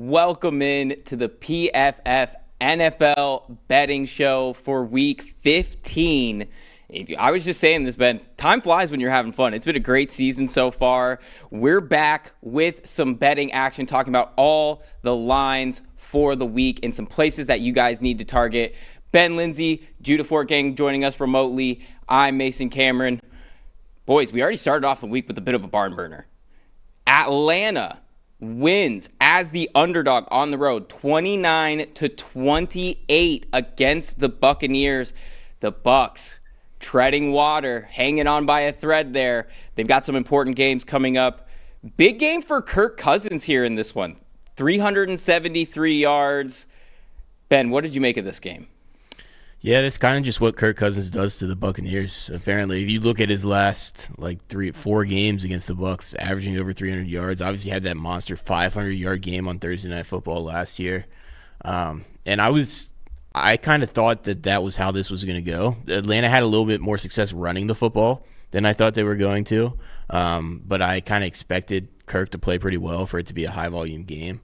welcome in to the PFF NFL betting show for week 15. I was just saying this, Ben. Time flies when you're having fun. It's been a great season so far. We're back with some betting action, talking about all the lines for the week and some places that you guys need to target. Ben, Linsey, Judah Fortgang joining us remotely. I'm Mason Cameron. Boys, we already started off the week with a bit of a barn burner. Atlanta wins as the underdog on the road, 29-28 against the Buccaneers. The Bucs treading water, hanging on by a thread there. They've got some important games coming up. Big game for Kirk Cousins here in this one. 373 yards. Ben, what did you make of this game? Yeah, that's kind of just what Kirk Cousins does to the Buccaneers. Apparently, if you look at his last 4 games against the Bucs, averaging over 300 yards. Obviously, had that monster 500-yard game on Thursday Night Football last year. And I kind of thought that was how this was going to go. Atlanta had a little bit more success running the football than I thought they were going to. But I kind of expected Kirk to play pretty well for it to be a high-volume game.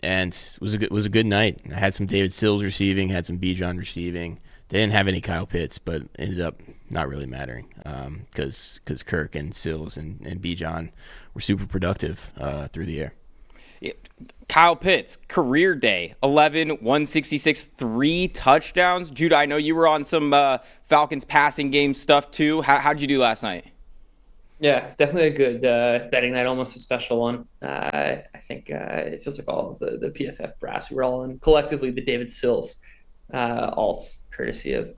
And it was a good night. I had some David Sills receiving, had some Bijan receiving. They didn't have any Kyle Pitts, but ended up not really mattering because Kirk and Sills and Bijan were super productive through the air. Yeah. Kyle Pitts, career day, 11, 166, 3 touchdowns. Judah, I know you were on some Falcons passing game stuff too. How'd you do last night? Yeah, it's definitely a good betting night, almost a special one. I think it feels like all of the PFF brass, we were all in collectively the David Sills alts, courtesy of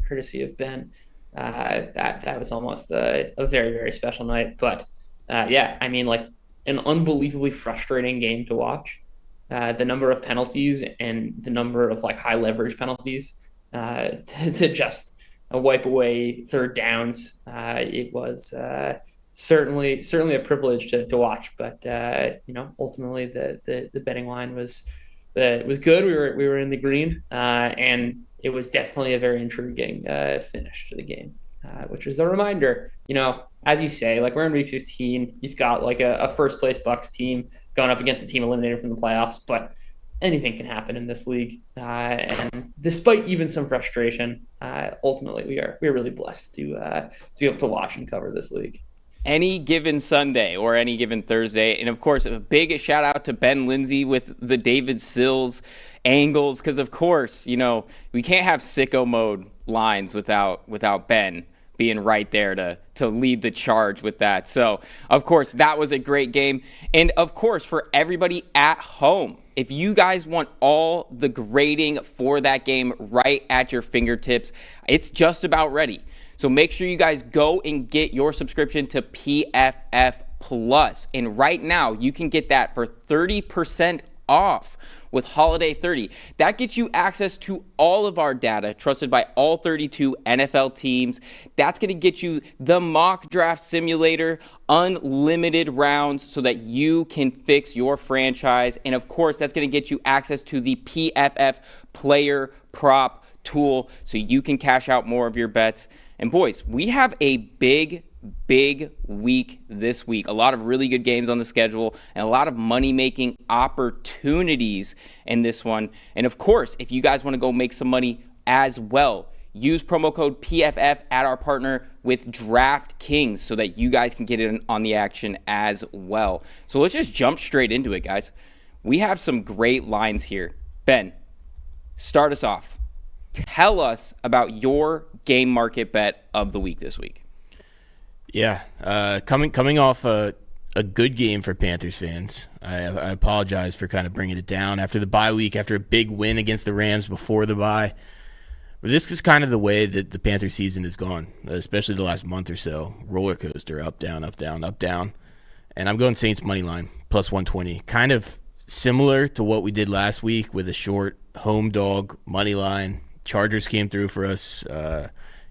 Ben. That was almost a very, very special night. But yeah, I mean, like an unbelievably frustrating game to watch. The number of penalties and the number of high leverage penalties to just wipe away third downs. It was certainly a privilege to watch, but ultimately the betting line was good. We were in the green, and it was definitely a very intriguing finish to the game, which is a reminder. As you say, we're in week 15. You've got a first place Bucs team going up against a team eliminated from the playoffs, but anything can happen in this league. And despite even some frustration, ultimately we are really blessed to be able to watch and cover this league. Any given Sunday or any given Thursday. And of course, a big shout out to Ben Linsey with the David Sills angles. Because of course, we can't have sicko mode lines without Ben being right there to lead the charge with that. So of course, that was a great game. And of course, for everybody at home, if you guys want all the grading for that game right at your fingertips, it's just about ready. So make sure you guys go and get your subscription to PFF Plus. And right now, you can get that for 30% off with Holiday 30. That gets you access to all of our data trusted by all 32 NFL teams. That's going to get you the mock draft simulator, unlimited rounds so that you can fix your franchise. And of course, that's going to get you access to the PFF player prop tool so you can cash out more of your bets. And boys, we have a big week this week. A lot of really good games on the schedule and a lot of money-making opportunities in this one. And of course, if you guys want to go make some money as well, use promo code PFF at our partner with DraftKings so that you guys can get in on the action as well. So let's just jump straight into it, guys. We have some great lines here. Ben, start us off. Tell us about your game market bet of the week this week. Yeah, coming off a good game for Panthers fans. I apologize for kind of bringing it down after the bye week, after a big win against the Rams before the bye. But this is kind of the way that the Panthers season has gone, especially the last month or so. Roller coaster, up, down, up, down, up, down. And I'm going Saints money line, plus 120. Kind of similar to what we did last week with a short home dog money line. Chargers came through for us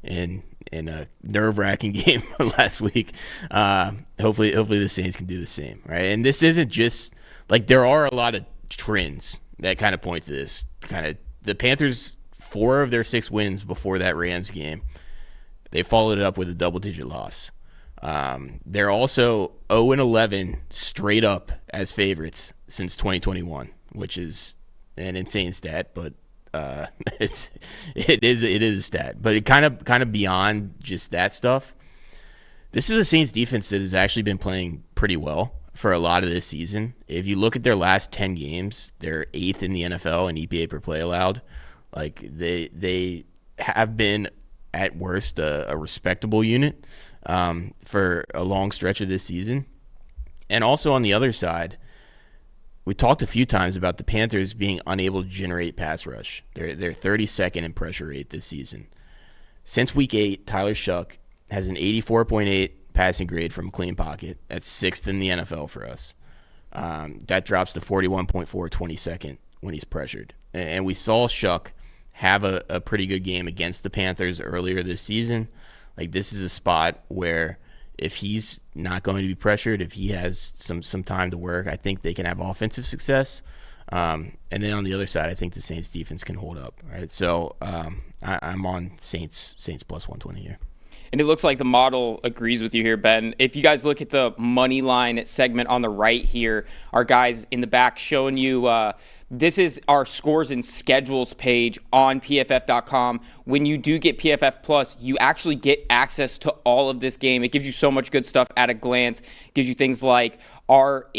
in a nerve-wracking game last week. Hopefully the Saints can do the same, right? And this isn't just there are a lot of trends that kind of point to this. The Panthers, 4 of their 6 wins before that Rams game, they followed it up with a double-digit loss. They're also 0-11 straight up as favorites since 2021. which is an insane stat, but it is a stat. But it kind of beyond just that stuff. This is a Saints defense that has actually been playing pretty well for a lot of this season. If you look at their last 10 games, they're 8th in the NFL in EPA per play allowed. Like they have been at worst a respectable unit for a long stretch of this season. And also on the other side, we talked a few times about the Panthers being unable to generate pass rush. They're 32nd in pressure rate this season. Since week 8, Tyler Shuck has an 84.8 passing grade from clean pocket. That's 6th in the NFL for us. That drops to 41.4 22nd when he's pressured. And we saw Shuck have a pretty good game against the Panthers earlier this season. Like, this is a spot where if he's not going to be pressured, if he has some time to work, I think they can have offensive success. And then on the other side, I think the Saints defense can hold up. Right, so I'm on Saints plus 120 here. And it looks like the model agrees with you here, Ben. If you guys look at the money line segment on the right here, our guys in the back showing you this is our scores and schedules page on PFF.com. When you do get PFF Plus, you actually get access to all of this game. It gives you so much good stuff at a glance. It gives you things like our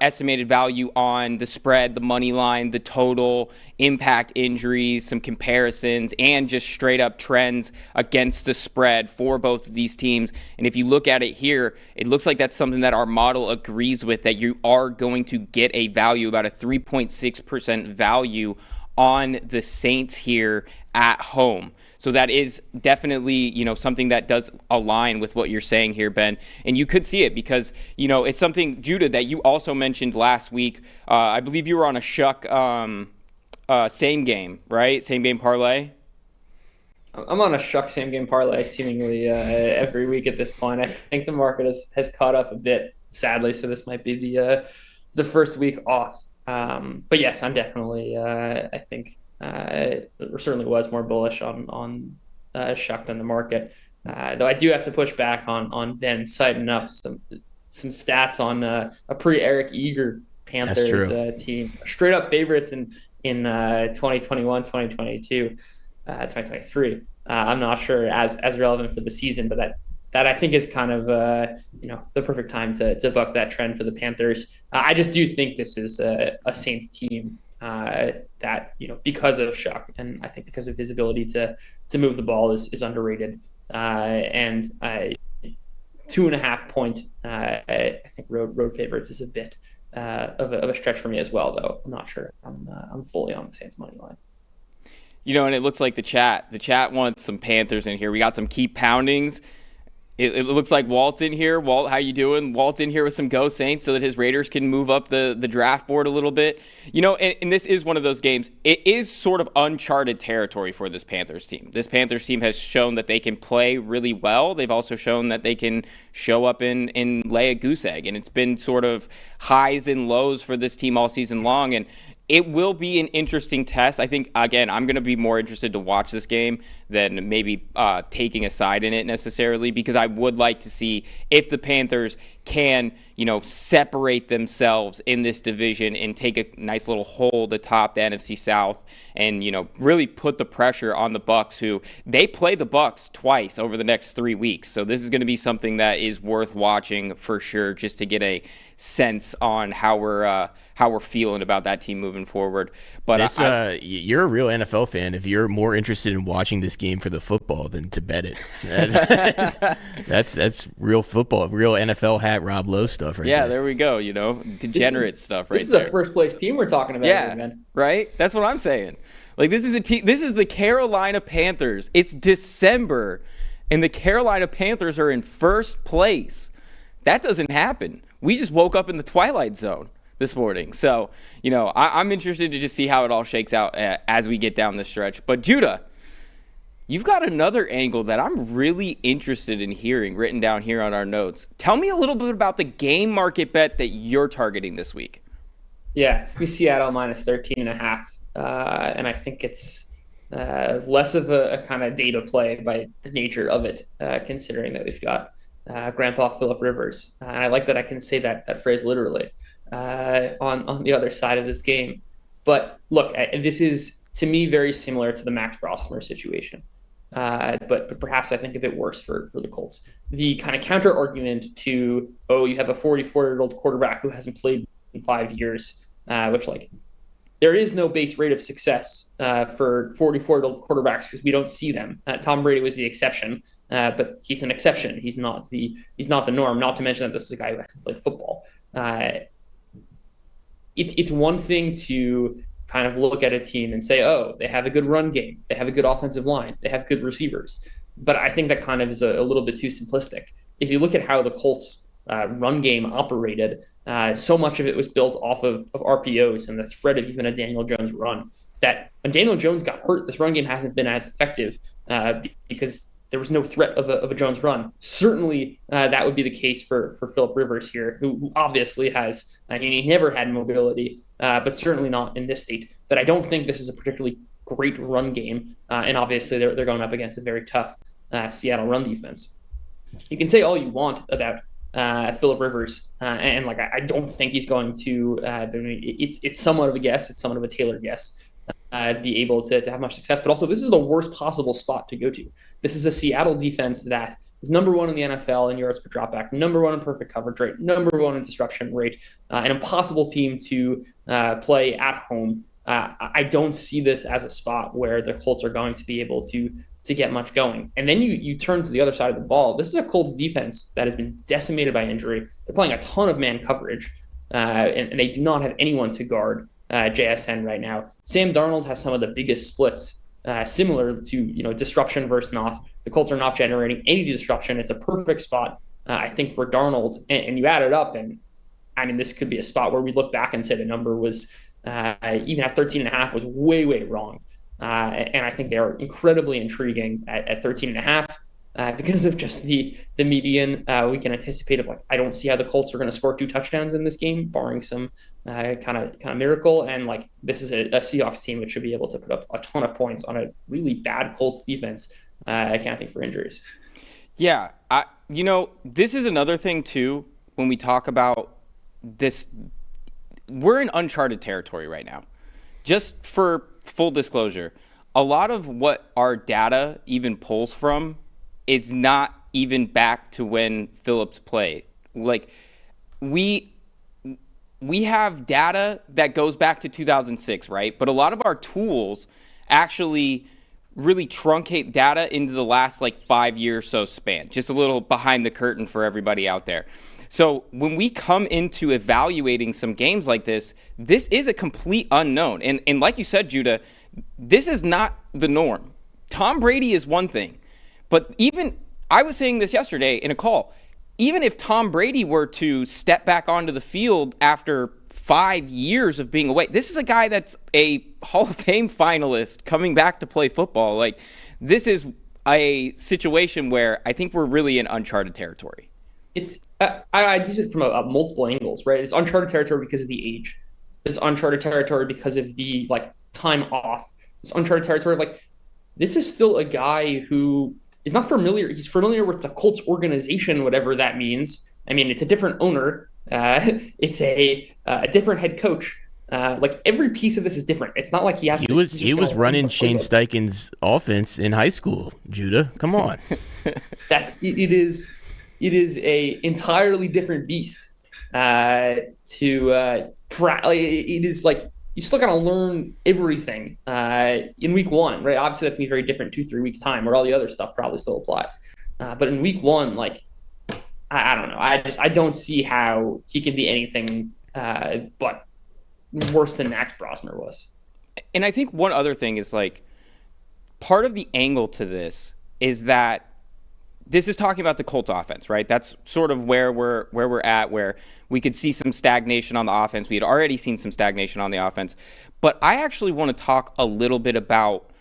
estimated value on the spread, the money line, the total, impact injuries, some comparisons, and just straight up trends against the spread for both of these teams. And if you look at it here, it looks like that's something that our model agrees with, that you are going to get a value, about a 3.6% value on the Saints here at home. So that is definitely, something that does align with what you're saying here, Ben. And you could see it because, it's something, Judah, that you also mentioned last week. I believe you were on a Shuck same game, right? Same game parlay. I'm on a Shuck same game parlay seemingly every week at this point. I think the market has caught up a bit, sadly. So this might be the first week off. But yes, I'm definitely, I think, certainly was more bullish on Shuck than the market. Though I do have to push back on Ben citing up some stats on a pre-Eric Eager Panthers team. Straight up favorites in 2021, 2022, 2023. I'm not sure as relevant for the season, but that I think is kind of the perfect time to buck that trend for the Panthers. I just do think this is a Saints team that because of Shuck, and I think because of his ability to move the ball is underrated. And 2.5 point I think road favorites is a bit of a stretch for me as well, though I'm not sure I'm fully on the Saints money line. And it looks like the chat wants some Panthers in here. We got some keep poundings. It looks like Walt in here. Walt, how you doing? Walt in here with some Go Saints so that his Raiders can move up the draft board a little bit. And this is one of those games. It is sort of uncharted territory for this Panthers team. This Panthers team has shown that they can play really well. They've also shown that they can show up and lay a goose egg. And it's been sort of highs and lows for this team all season long. And it will be an interesting test. I think, again, I'm going to be more interested to watch this game than maybe taking a side in it necessarily, because I would like to see if the Panthers can, separate themselves in this division and take a nice little hold atop the NFC South and, really put the pressure on the Bucs, who they play the Bucs twice over the next 3 weeks. So this is going to be something that is worth watching for sure, just to get a sense on how we're feeling about that team moving forward. But you're a real NFL fan if you're more interested in watching this game for the football than to bet it. That's real football, real NFL hat Rob Lowe stuff right there. Yeah, there we go, degenerate stuff right there. This is a first place team we're talking about here, man. Right? That's what I'm saying. Like, this is a team. This is the Carolina Panthers. It's December and the Carolina Panthers are in first place. That doesn't happen. We just woke up in the twilight zone this morning. So, I'm interested to just see how it all shakes out as we get down the stretch. But Judah, you've got another angle that I'm really interested in hearing written down here on our notes. Tell me a little bit about the game market bet that you're targeting this week. Yeah, it's be Seattle minus 13.5. And I think it's less of a kind of data play by the nature of it, considering that we've got Grandpa Phillip Rivers. And I like that I can say that phrase literally on the other side of this game. But look, this is, to me, very similar to the Max Brosmer situation. But perhaps I think a bit worse for the Colts. The kind of counter argument to, you have a 44-year-old quarterback who hasn't played in 5 years, which there is no base rate of success for 44-year-old quarterbacks because we don't see them. Tom Brady was the exception, but he's an exception. He's not the norm. Not to mention that this is a guy who hasn't played football. It's one thing to kind of look at a team and say, they have a good run game, they have a good offensive line, they have good receivers. But I think that kind of is a little bit too simplistic. If you look at how the Colts run game operated, so much of it was built off of RPOs and the threat of even a Daniel Jones run, that when Daniel Jones got hurt, this run game hasn't been as effective because there was no threat of a Jones run. Certainly, that would be the case for Phillip Rivers here, who obviously has, he never had mobility, but certainly not in this state. That I don't think this is a particularly great run game, and obviously they're going up against a very tough Seattle run defense. You can say all you want about Phillip Rivers, and I don't think he's going to. It's somewhat of a guess. It's somewhat of a tailored guess. Be able to have much success, but also this is the worst possible spot to go to. This is a Seattle defense that is number 1 in the NFL in yards per dropback, number 1 in perfect coverage rate, number 1 in disruption rate, an impossible team to play at home. I don't see this as a spot where the Colts are going to be able to get much going. And then you turn to the other side of the ball. This is a Colts defense that has been decimated by injury. They're playing a ton of man coverage, and they do not have anyone to guard JSN right now. Sam Darnold has some of the biggest splits, similar to disruption versus not. The Colts are not generating any disruption. It's a perfect spot, I think, for Darnold. And you add it up, and this could be a spot where we look back and say the number was even at 13.5 was way, way wrong. And I think they are incredibly intriguing at 13.5 because of just the median. We can anticipate I don't see how the Colts are going to score 2 touchdowns in this game, barring some kind of miracle. And this is a Seahawks team which should be able to put up a ton of points on a really bad Colts defense, accounting for injuries. Yeah, this is another thing too when we talk about this. We're in uncharted territory right now. Just for full disclosure, a lot of what our data even pulls from is not even back to when Phillips played. We have data that goes back to 2006, right? But a lot of our tools actually really truncate data into the last 5 year or so span. Just a little behind the curtain for everybody out there. So when we come into evaluating some games like this is a complete unknown. And like you said, Judah, this is not the norm. Tom Brady is one thing, but I was saying this yesterday in a call, even if Tom Brady were to step back onto the field after 5 years of being away, this is a guy that's a Hall of Fame finalist coming back to play football. This is a situation where I think we're really in uncharted territory. It's I'd use it from multiple angles, right? It's uncharted territory because of the age. It's uncharted territory because of the time off. It's uncharted territory. This is still a guy who is not familiar. He's familiar with the Colts organization, whatever that means. It's a different owner. It's a different head coach. Every piece of this is different. It's not like he has. He was running Shane Steichen's offense in high school. Judah, come on. It is a entirely different beast. It is you still got to learn everything in week 1, right? Obviously, that's gonna be very different 2-3 weeks time, where all the other stuff probably still applies. But in week 1, I don't know. I don't see how he can be anything but worse than Max Brosmer was. And I think one other thing is part of the angle to this is that this is talking about the Colts offense, right? That's sort of where we're at, where we could see some stagnation on the offense. We had already seen some stagnation on the offense. But I actually want to talk a little bit about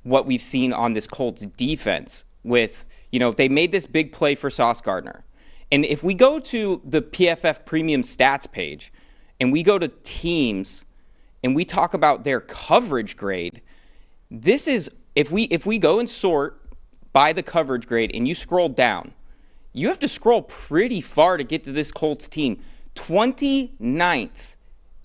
what we've seen on this Colts defense with, they made this big play for Sauce Gardner. And if we go to the PFF premium stats page and we go to teams and we talk about their coverage grade, this is, if we go and sort by the coverage grade and you scroll down, you have to scroll pretty far to get to this Colts team. 29th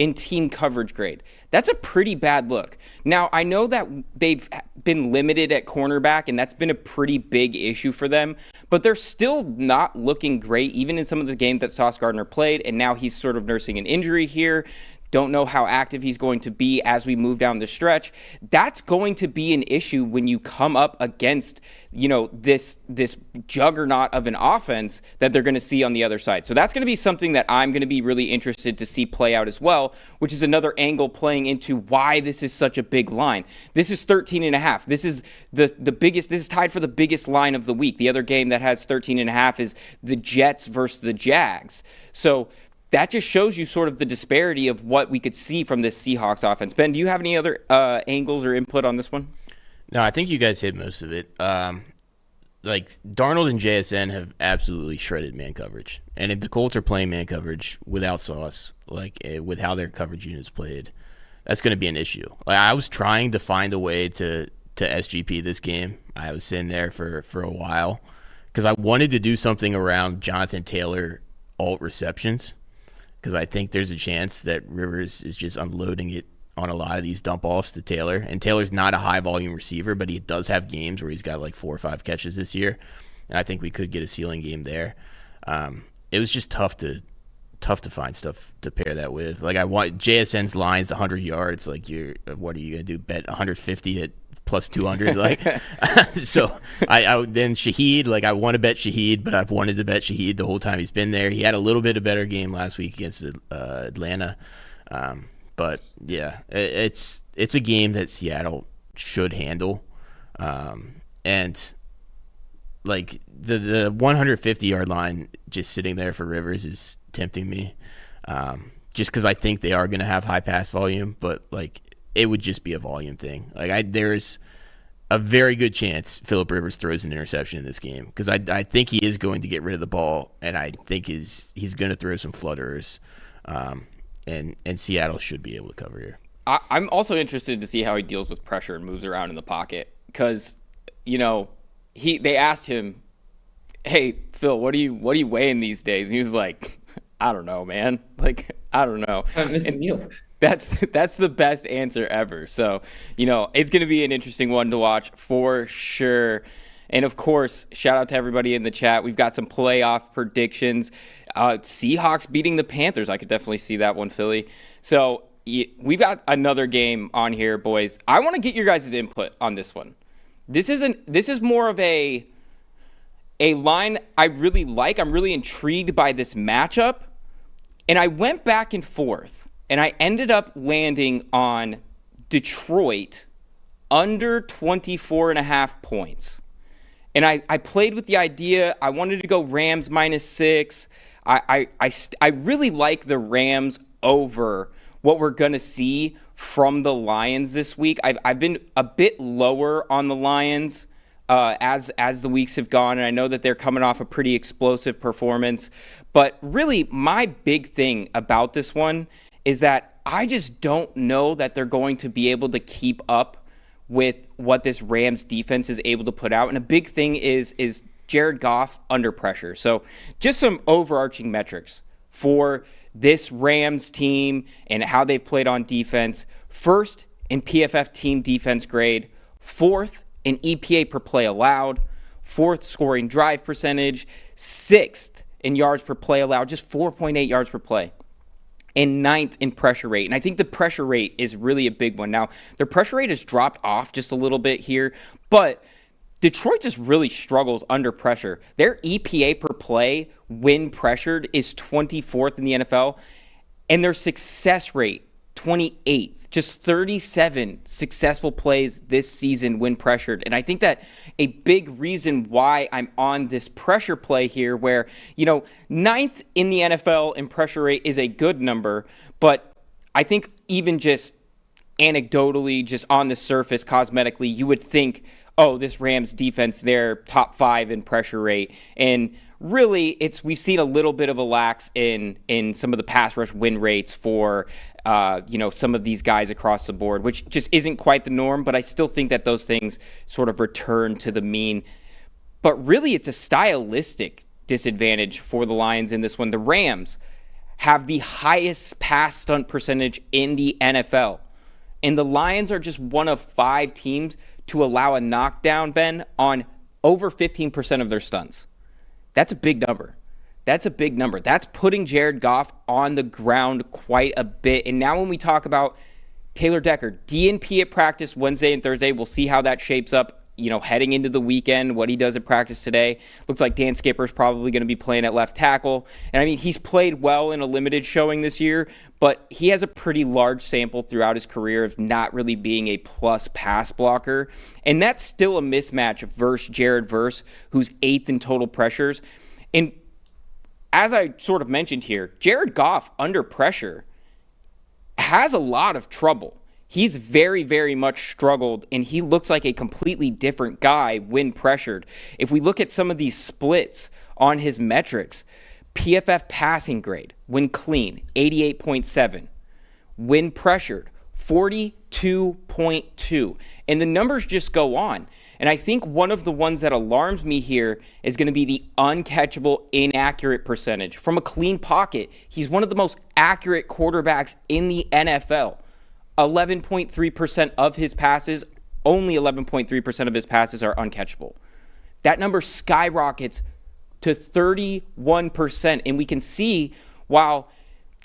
in team coverage grade. That's a pretty bad look. Now, I know that they've been limited at cornerback, and that's been a pretty big issue for them, but they're still not looking great, even in some of the games that Sauce Gardner played, and now he's sort of nursing an injury here. Don't know how active he's going to be as we move down the stretch. That's going to be an issue when you come up against, this juggernaut of an offense that they're going to see on the other side. So that's going to be something that I'm going to be really interested to see play out as well, which is another angle playing into why this is such a big line. This is 13.5. This is the biggest. This is tied for the biggest line of the week. The other game that has 13.5 is the Jets versus the Jags. So that just shows you sort of the disparity of what we could see from this Seahawks offense. Ben, do you have any other angles or input on this one? No, I think you guys hit most of it. Darnold and JSN have absolutely shredded man coverage. And if the Colts are playing man coverage without Sauce, with how their coverage units played, that's going to be an issue. I was trying to find a way to SGP this game. I was sitting there for a while because I wanted to do something around Jonathan Taylor alt receptions, because I think there's a chance that Rivers is just unloading it on a lot of these dump-offs to Taylor. And Taylor's not a high-volume receiver, but he does have games where he's got 4 or 5 catches this year. And I think we could get a ceiling game there. It was just tough to find stuff to pair that with. I want JSN's lines 100 yards. What are you going to do, bet 150 at plus 200? So I then Shaheed, I want to bet Shaheed, but I've wanted to bet Shaheed the whole time he's been there. He had a little bit of better game last week against Atlanta, but yeah, it's a game that Seattle should handle, and the 150-yard line just sitting there for Rivers is tempting me, just because I think they are going to have high pass volume, but it would just be a volume thing. There's a very good chance Phillip Rivers throws an interception in this game, because I think he is going to get rid of the ball, and I think he's going to throw some flutterers, and Seattle should be able to cover here. I'm also interested to see how he deals with pressure and moves around in the pocket, because they asked him, "Hey Phil, what are you weighing these days?" And he was like, "I don't know, man. I don't know." Mr. Neal. That's the best answer ever. So, it's going to be an interesting one to watch for sure. And, of course, shout out to everybody in the chat. We've got some playoff predictions. Seahawks beating the Panthers. I could definitely see that one, Philly. So, we've got another game on here, boys. I want to get your guys' input on this one. This is more of a line I really like. I'm really intrigued by this matchup. And I went back and forth. And I ended up landing on Detroit under 24.5 points. And I played with the idea. I wanted to go Rams -6. I really like the Rams over what we're going to see from the Lions this week. I've been a bit lower on the Lions as the weeks have gone, and I know that they're coming off a pretty explosive performance. But really, my big thing about this one is that I just don't know that they're going to be able to keep up with what this Rams defense is able to put out. And a big thing is Jared Goff under pressure. So just some overarching metrics for this Rams team and how they've played on defense. First in PFF team defense grade, fourth in EPA per play allowed, fourth scoring drive percentage, sixth in yards per play allowed, just 4.8 yards per play, and ninth in pressure rate. And I think the pressure rate is really a big one. Now, their pressure rate has dropped off just a little bit here, but Detroit just really struggles under pressure. Their EPA per play when pressured is 24th in the NFL, and their success rate, 28th. Just 37 successful plays this season when pressured. And I think that a big reason why I'm on this pressure play here, where, ninth in the NFL in pressure rate is a good number, but I think even just anecdotally, just on the surface, cosmetically, you would think, oh, this Rams defense, they're top 5 in pressure rate. And really, we've seen a little bit of a lax in some of the pass rush win rates for some of these guys across the board, which just isn't quite the norm, but I still think that those things sort of return to the mean. But really, it's a stylistic disadvantage for the Lions in this one. The Rams have the highest pass stunt percentage in the NFL. And the Lions are just one of 5 teams to allow a knockdown, Ben, on over 15% of their stunts. That's a big number. That's a big number. That's putting Jared Goff on the ground quite a bit. And now when we talk about Taylor Decker, DNP at practice Wednesday and Thursday, we'll see how that shapes up, heading into the weekend, what he does at practice today. Looks like Dan Skipper's probably going to be playing at left tackle. And I mean, he's played well in a limited showing this year, but he has a pretty large sample throughout his career of not really being a plus pass blocker. And that's still a mismatch versus Jared Verse, who's 8th in total pressures. And as I sort of mentioned here, Jared Goff under pressure has a lot of trouble. He's very, very much struggled, and he looks like a completely different guy when pressured. If we look at some of these splits on his metrics, PFF passing grade, when clean, 88.7. When pressured, 42.2. And the numbers just go on. And I think one of the ones that alarms me here is going to be the uncatchable inaccurate percentage. From a clean pocket, he's one of the most accurate quarterbacks in the NFL. 11.3% of his passes, only 11.3% of his passes are uncatchable. That number skyrockets to 31%. And we can see while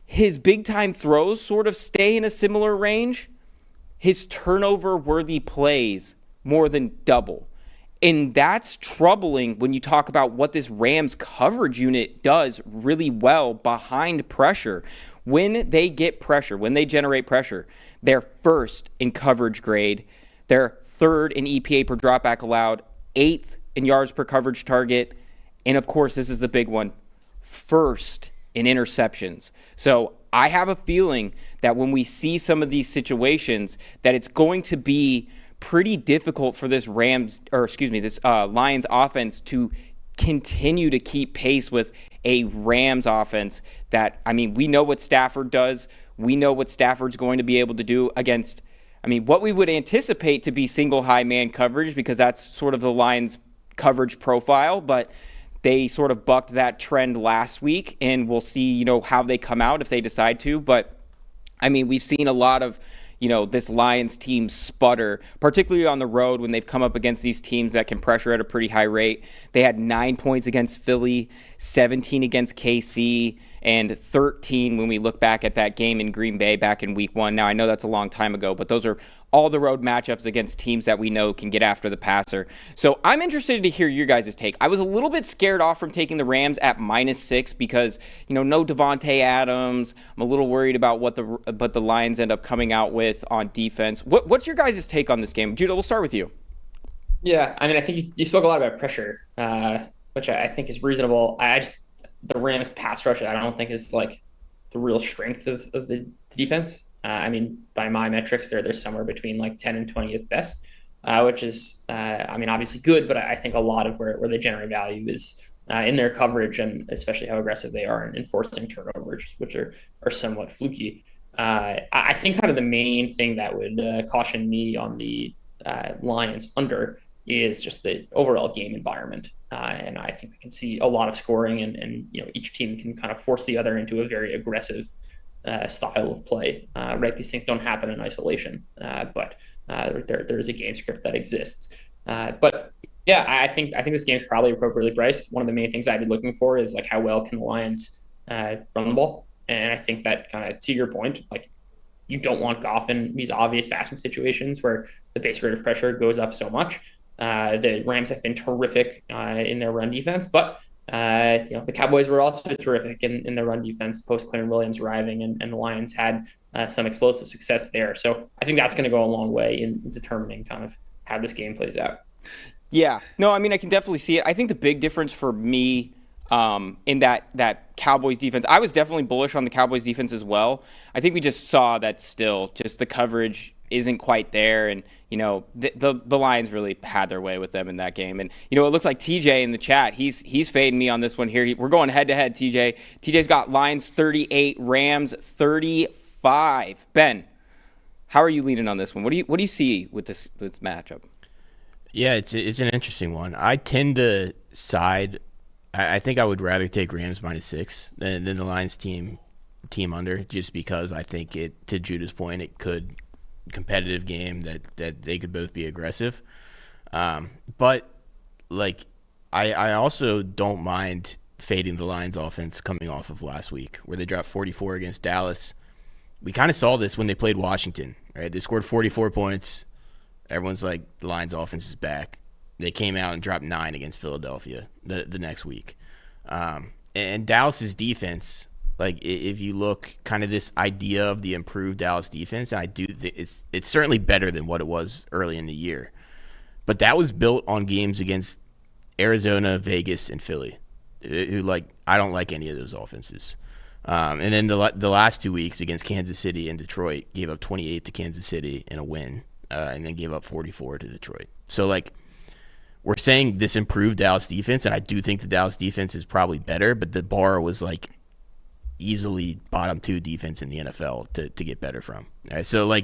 his big-time throws sort of stay in a similar range, his turnover-worthy plays more than double. And that's troubling when you talk about what this Rams coverage unit does really well behind pressure. When they get pressure, when they generate pressure, they're first in coverage grade. They're third in EPA per dropback allowed, 8th in yards per coverage target. And of course, this is the big one, first in interceptions. So I have a feeling that when we see some of these situations, that it's going to be pretty difficult for this Lions offense to continue to keep pace with a Rams offense that, I mean, we know what Stafford does. We know what Stafford's going to be able to do against, what we would anticipate to be single high man coverage, because that's sort of the Lions coverage profile, but they sort of bucked that trend last week, and we'll see, how they come out if they decide to. But we've seen a lot of, this Lions team sputter, particularly on the road when they've come up against these teams that can pressure at a pretty high rate. They had 9 points against Philly, 17 against KC, and 13 when we look back at that game in Green Bay back in week 1. Now, I know that's a long time ago, but those are all the road matchups against teams that we know can get after the passer. So I'm interested to hear your guys' take. I was a little bit scared off from taking the Rams at -6 because, no Devontae Adams. I'm a little worried about what the Lions end up coming out with on defense. What's your guys' take on this game? Judah, we'll start with you. Yeah, I think you spoke a lot about pressure, which I think is reasonable. The Rams pass rush, I don't think is like the real strength of the defense. By my metrics, they're somewhere between like 10 and 20th best, which is, obviously good, but I think a lot of where they generate value is in their coverage, and especially how aggressive they are in enforcing turnovers, which are somewhat fluky. I think kind of the main thing that would caution me on the Lions under is just the overall game environment. And I think we can see a lot of scoring, and each team can kind of force the other into a very aggressive style of play. Right, these things don't happen in isolation, but there is a game script that exists. But yeah, I think this game's probably appropriately priced. One of the main things I'd be looking for is like how well can the Lions run the ball, and I think that kind of to your point, like you don't want Goff in these obvious passing situations where the base rate of pressure goes up so much. The Rams have been terrific in their run defense, but the Cowboys were also terrific in their run defense post Quentin Williams arriving, and the Lions had some explosive success there. So I think that's going to go a long way in determining kind of how this game plays out. Yeah, no, I can definitely see it. I think the big difference for me in that Cowboys defense, I was definitely bullish on the Cowboys defense as well. I think we just saw that still just the coverage isn't quite there, and the Lions really had their way with them in that game. And it looks like TJ in the chat, he's fading me on this one here. We're going head to head. TJ's got Lions 38, Rams 35. Ben, how are you leaning on this one? What do you see with this matchup? Yeah, it's an interesting one. I tend to side. I think I would rather take Rams -6 than the Lions team team under, just because I think it, to Judah's point, it could competitive game that they could both be aggressive. But like I also don't mind fading the Lions offense coming off of last week where they dropped 44 against Dallas. We kind of saw this when they played Washington, right? They scored 44 points. Everyone's like, the Lions offense is back. They came out and dropped 9 against Philadelphia the next week. And Dallas's defense, like if you look kind of this idea of the improved Dallas defense, I do it's certainly better than what it was early in the year. But that was built on games against Arizona, Vegas, and Philly, who I don't like any of those offenses. And then the last 2 weeks against Kansas City and Detroit, gave up 28 to Kansas City in a win, and then gave up 44 to Detroit. So we're saying this improved Dallas defense, and I do think the Dallas defense is probably better, but the bar was easily bottom 2 defense in the NFL to get better from. All right, so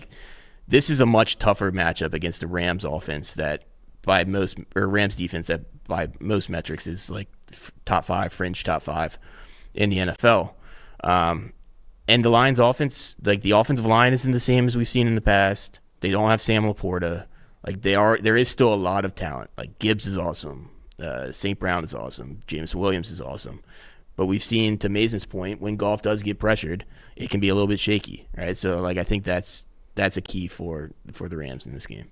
this is a much tougher matchup against the Rams offense that Rams defense that by most metrics is top 5, fringe top 5 in the NFL. And the Lions offense, the offensive line isn't the same as we've seen in the past. They don't have Sam Laporta. There is still a lot of talent. Gibbs is awesome. St. Brown is awesome. James Williams is awesome. But we've seen, to Mason's point, when Goff does get pressured, it can be a little bit shaky, right? So I think that's a key for the Rams in this game.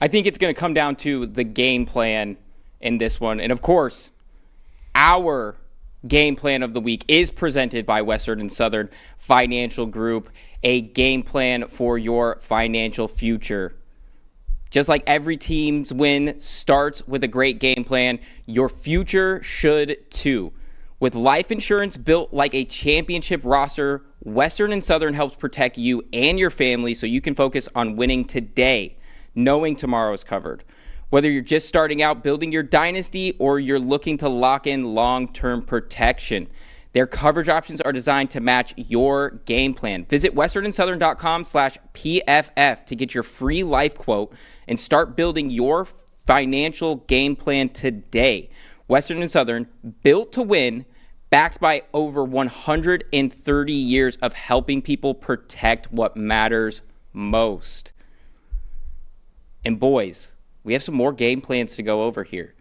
I think it's going to come down to the game plan in this one. And of course, our game plan of the week is presented by Western and Southern Financial Group, a game plan for your financial future. Just like every team's win starts with a great game plan, your future should too. With life insurance built like a championship roster, Western and Southern helps protect you and your family so you can focus on winning today, knowing tomorrow is covered. Whether you're just starting out building your dynasty or you're looking to lock in long-term protection, their coverage options are designed to match your game plan. Visit westernandsouthern.com/PFF to get your free life quote and start building your financial game plan today. Western and Southern, built to win, backed by over 130 years of helping people protect what matters most. And boys, we have some more game plans to go over here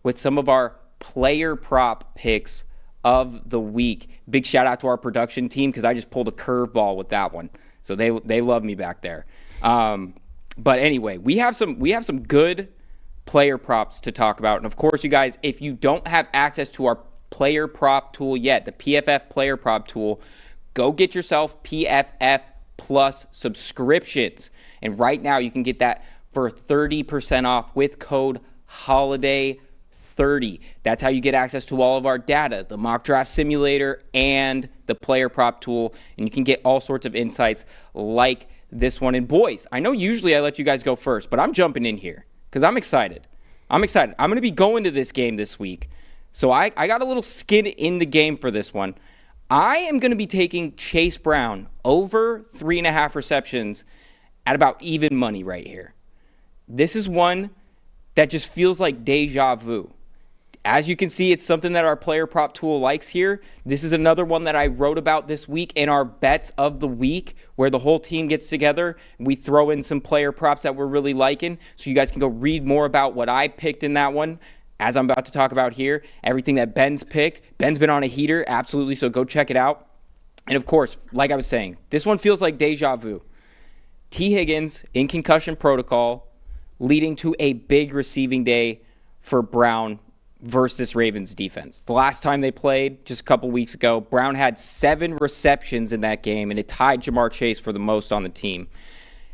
with some of our player prop picks of the week. Big shout out to our production team because I just pulled a curveball with that one. So they love me back there. But anyway, we have some good player props to talk about. And of course, you guys, if you don't have access to our player prop tool yet, the PFF player prop tool, go get yourself PFF Plus subscriptions. And right now you can get that for 30% off with code HOLIDAY30. That's how you get access to all of our data, the mock draft simulator and the player prop tool. And you can get all sorts of insights like this one. And boys, I know usually I let you guys go first, but I'm jumping in here because I'm excited. I'm going to be going to this game this week. So I got a little skin in the game for this one. I am going to be taking Chase Brown over 3.5 receptions at about even money right here. This is one that just feels like deja vu. As you can see, it's something that our player prop tool likes here. This is another one that I wrote about this week in our bets of the week, where the whole team gets together. We throw in some player props that we're really liking, so you guys can go read more about what I picked in that one, as I'm about to talk about here. Everything that Ben's picked. Ben's been on a heater, absolutely, so go check it out. And of course, like I was saying, this one feels like deja vu. T. Higgins in concussion protocol, leading to a big receiving day for Brown versus this Ravens defense. The last time they played, just a couple weeks ago, Brown had 7 receptions in that game, and it tied Jamar Chase for the most on the team.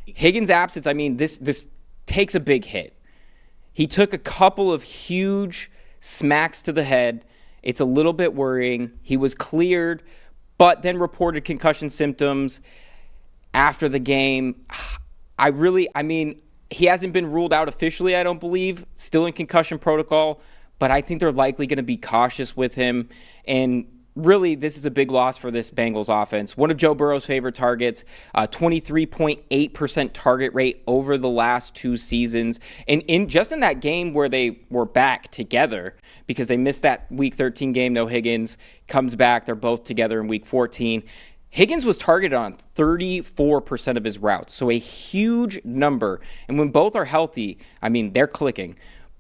Higgins' absence, this takes a big hit. He took a couple of huge smacks to the head. It's a little bit worrying. He was cleared, but then reported concussion symptoms after the game. He hasn't been ruled out officially, I don't believe, still in concussion protocol, but I think they're likely going to be cautious with him. And really, this is a big loss for this Bengals offense. One of Joe Burrow's favorite targets, 23.8% target rate over the last 2 seasons. And in that game where they were back together, because they missed that Week 13 game, no Higgins, comes back, they're both together in Week 14. Higgins was targeted on 34% of his routes, so a huge number. And when both are healthy, I mean, they're clicking.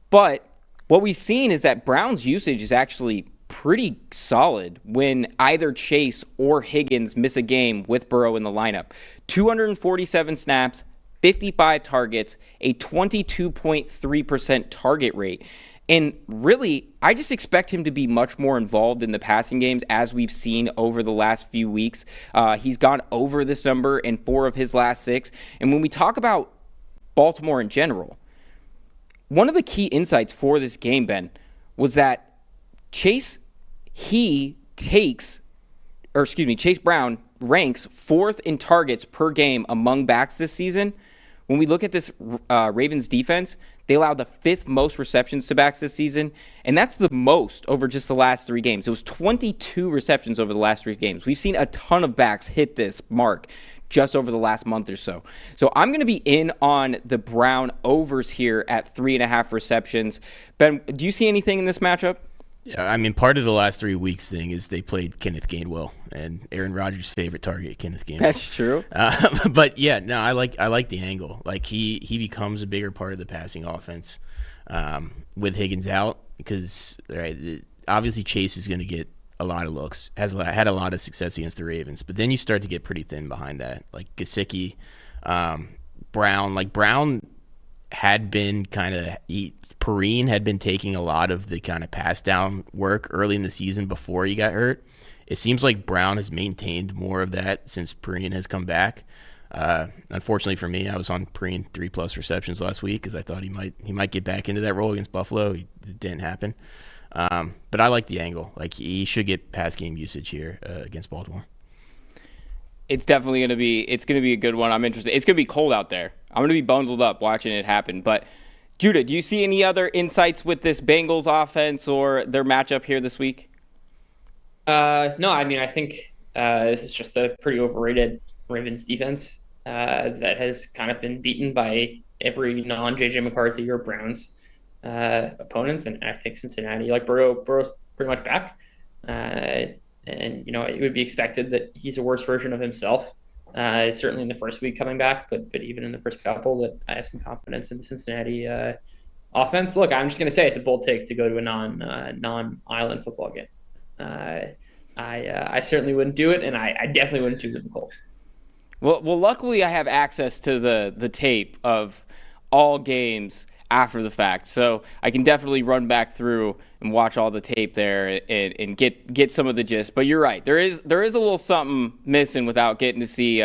But what we've seen is that Brown's usage is actually pretty solid when either Chase or Higgins miss a game with Burrow in the lineup. 247 snaps, 55 targets, a 22.3% target rate. And really, I just expect him to be much more involved in the passing games as we've seen over the last few weeks. He's gone over this number in 4 of his last 6. And when we talk about Baltimore in general, one of the key insights for this game, Ben, was that Chase Brown ranks 4th in targets per game among backs this season. When we look at this Ravens defense, they allowed the 5th most receptions to backs this season, and that's the most over just the last 3 games. It was 22 receptions over the last 3 games. We've seen a ton of backs hit this mark just over the last month or so. So I'm going to be in on the Brown overs here at 3.5 receptions. Ben, do you see anything in this matchup? Yeah, I mean, part of the last 3 weeks thing is they played Kenneth Gainwell, and Aaron Rodgers' favorite target, Kenneth Gainwell. That's true. But yeah, no, I like the angle. Like he becomes a bigger part of the passing offense with Higgins out because obviously Chase is going to get a lot of looks. Had a lot of success against the Ravens, but then you start to get pretty thin behind that. Like Gesicki, Brown. Like Brown had been Perrine had been taking a lot of the kind of pass down work early in the season before he got hurt. It seems like Brown has maintained more of that since Perrine has come back. Unfortunately for me, I was on Perrine 3+ receptions last week because I thought he might get back into that role against Buffalo. It didn't happen. But I like the angle. Like he should get pass game usage here against Baltimore. It's definitely going to be a good one. I'm interested. It's going to be cold out there. I'm going to be bundled up watching it happen. But Judah, do you see any other insights with this Bengals offense or their matchup here this week? No, I mean, I think this is just a pretty overrated Ravens defense that has kind of been beaten by every non-JJ McCarthy or Browns opponent. And I think Cincinnati, like Burrow's pretty much back. And, it would be expected that he's a worse version of himself. Certainly in the first week coming back, but even in the first couple, that I have some confidence in the Cincinnati offense. Look, I'm just going to say it's a bold take to go to a non-island football game. I certainly wouldn't do it, and I definitely wouldn't choose it in cold. Well, luckily I have access to the tape of all games after the fact, so I can definitely run back through and watch all the tape there and get some of the gist. But you're right, there is a little something missing without getting to see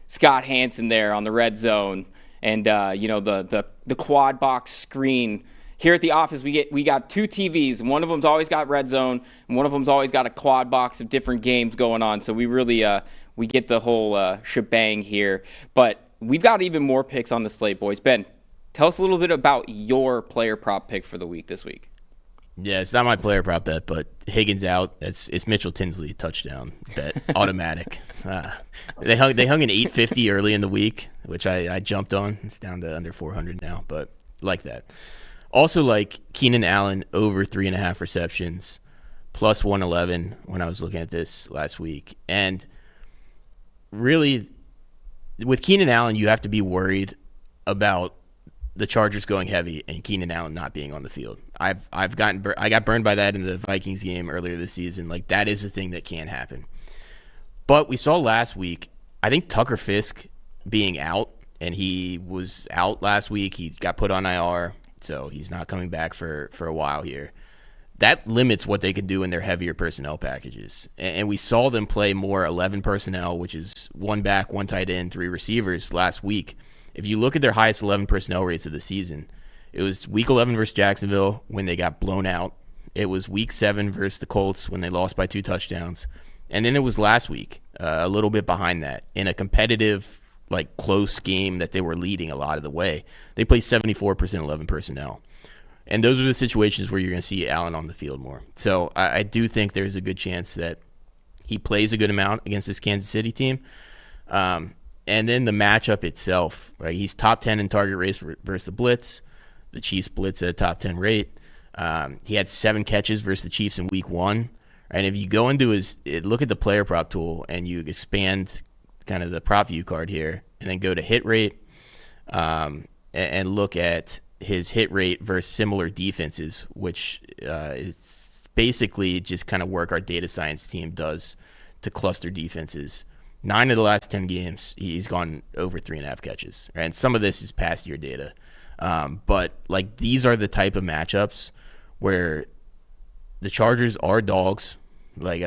Scott Hansen there on the red zone and the quad box screen. Here at the office, we got 2 TVs, and one of them's always got red zone, and one of them's always got a quad box of different games going on. So we really we get the whole shebang here. But we've got even more picks on the slate, boys. Ben, tell us a little bit about your player prop pick for the week this week. Yeah, it's not my player prop bet, but Higgins out. It's Mitchell Tinsley touchdown bet, automatic. They hung an 850 early in the week, which I jumped on. It's down to under 400 now, but like that. Also like Keenan Allen over 3.5 receptions, plus 111 when I was looking at this last week. And really, with Keenan Allen, you have to be worried about the Chargers going heavy and Keenan Allen not being on the field. I got burned by that in the Vikings game earlier this season. Like that is a thing that can happen. But we saw last week, I think Tucker Fisk being out, and he was out last week. He got put on IR, so he's not coming back for a while here. That limits what they can do in their heavier personnel packages. And we saw them play more 11 personnel, which is 1 back, 1 tight end, 3 receivers last week. If you look at their highest 11 personnel rates of the season, it was week 11 versus Jacksonville when they got blown out. It was week 7 versus the Colts when they lost by 2 touchdowns. And then it was last week, a little bit behind that, in a competitive, like close game that they were leading a lot of the way. They played 74% 11 personnel. And those are the situations where you're going to see Allen on the field more. So I do think there's a good chance that he plays a good amount against this Kansas City team. And then the matchup itself, right? He's top 10 in target rates versus the blitz. The Chiefs blitz at a top 10 rate. He had 7 catches versus the Chiefs in week 1. And if you go into look at the player prop tool and you expand kind of the prop view card here, and then go to hit rate, and look at his hit rate versus similar defenses, which is basically just kind of work our data science team does to cluster defenses. 9 of the last 10 games, he's gone over 3.5 catches. Right? And some of this is past year data. But like these are the type of matchups where the Chargers are dogs. Like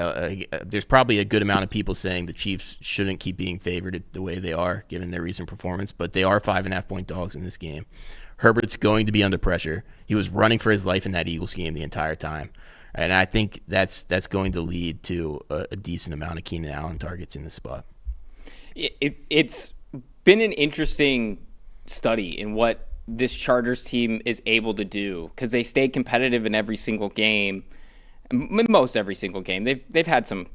there's probably a good amount of people saying the Chiefs shouldn't keep being favored the way they are given their recent performance, but they are 5.5-point dogs in this game. Herbert's going to be under pressure. He was running for his life in that Eagles game the entire time. And I think that's going to lead to a decent amount of Keenan Allen targets in this spot. It's been an interesting study in what this Chargers team is able to do because they stay competitive in every single game. Most every single game. They've had some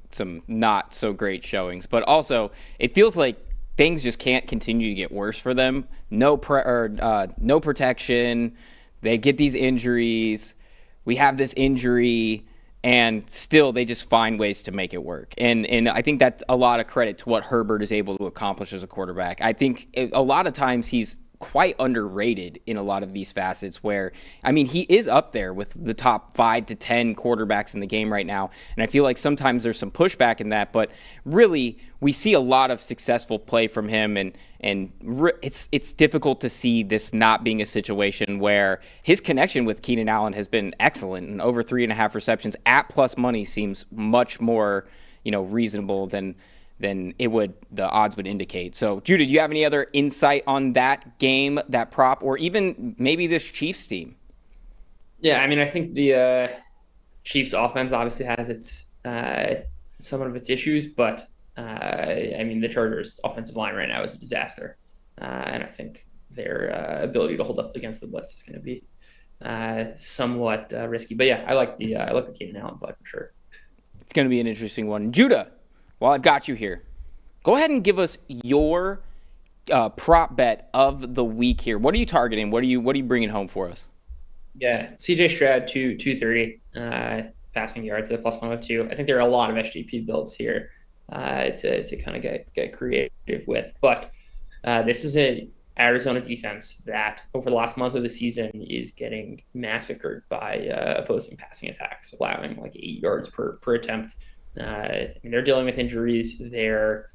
not so great showings, but also it feels like things just can't continue to get worse for them. No protection. They get these injuries. We have this injury, and still they just find ways to make it work. And I think that's a lot of credit to what Herbert is able to accomplish as a quarterback. I think a lot of times he's quite underrated in a lot of these facets where, I mean, he is up there with the top 5 to 10 quarterbacks in the game right now. And I feel like sometimes there's some pushback in that, but really we see a lot of successful play from him. And it's difficult to see this not being a situation where his connection with Keenan Allen has been excellent, and over 3.5 receptions at plus money seems much more, reasonable than the odds would indicate. So, Judah, do you have any other insight on that game, that prop, or even maybe this Chiefs team? Yeah, I mean, I think the Chiefs offense obviously has its some of its issues, but I mean, the Chargers offensive line right now is a disaster, and I think their ability to hold up against the blitz is going to be somewhat risky. But yeah, I like the Keenan Allen play for sure. It's going to be an interesting one. Judah, while I've got you here, go ahead and give us your prop bet of the week here. What are you targeting? What are you bringing home for us? Yeah, CJ Stroud 230 passing yards at plus 102. I think there are a lot of SGP builds here to kind of get creative with, but this is a Arizona defense that over the last month of the season is getting massacred by opposing passing attacks, allowing like 8 yards per attempt. I mean, they're dealing with injuries. Their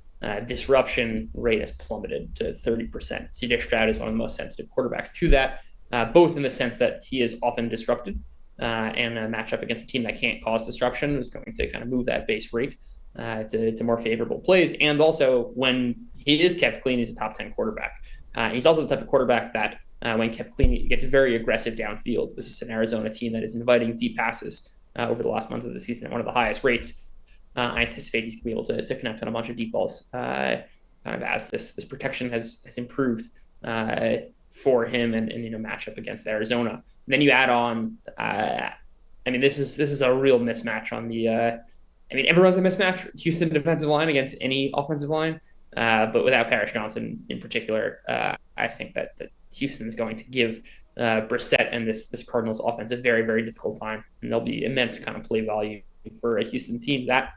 disruption rate has plummeted to 30%. CJ Stroud is one of the most sensitive quarterbacks to that, both in the sense that he is often disrupted, and a matchup against a team that can't cause disruption is going to kind of move that base rate to more favorable plays. And also, when he is kept clean, he's a top 10 quarterback. He's also the type of quarterback that, when kept clean, he gets very aggressive downfield. This is an Arizona team that is inviting deep passes over the last month of the season at one of the highest rates. I anticipate he's going to be able to connect on a bunch of deep balls, kind of as this protection has improved for him and matchup against Arizona. And then you add on, I mean, this is a real mismatch on the. I mean, everyone's a mismatch. Houston defensive line against any offensive line, but without Paris Johnson in particular, I think that Houston's going to give Brissett and this Cardinals offense a very, very difficult time, and there'll be immense kind of play value for a Houston team that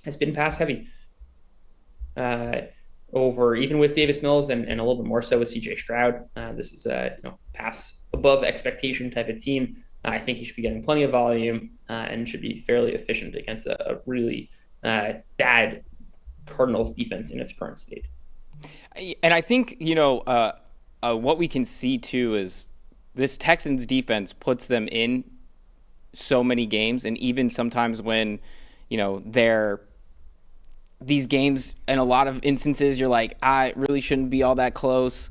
has been pass heavy over, even with Davis Mills and a little bit more so with CJ Stroud. This is a pass above expectation type of team. I think he should be getting plenty of volume and should be fairly efficient against a really bad Cardinals defense in its current state. And I think what we can see too is this Texans defense puts them in so many games, and even sometimes when these games, in a lot of instances, you're like, I really shouldn't be all that close,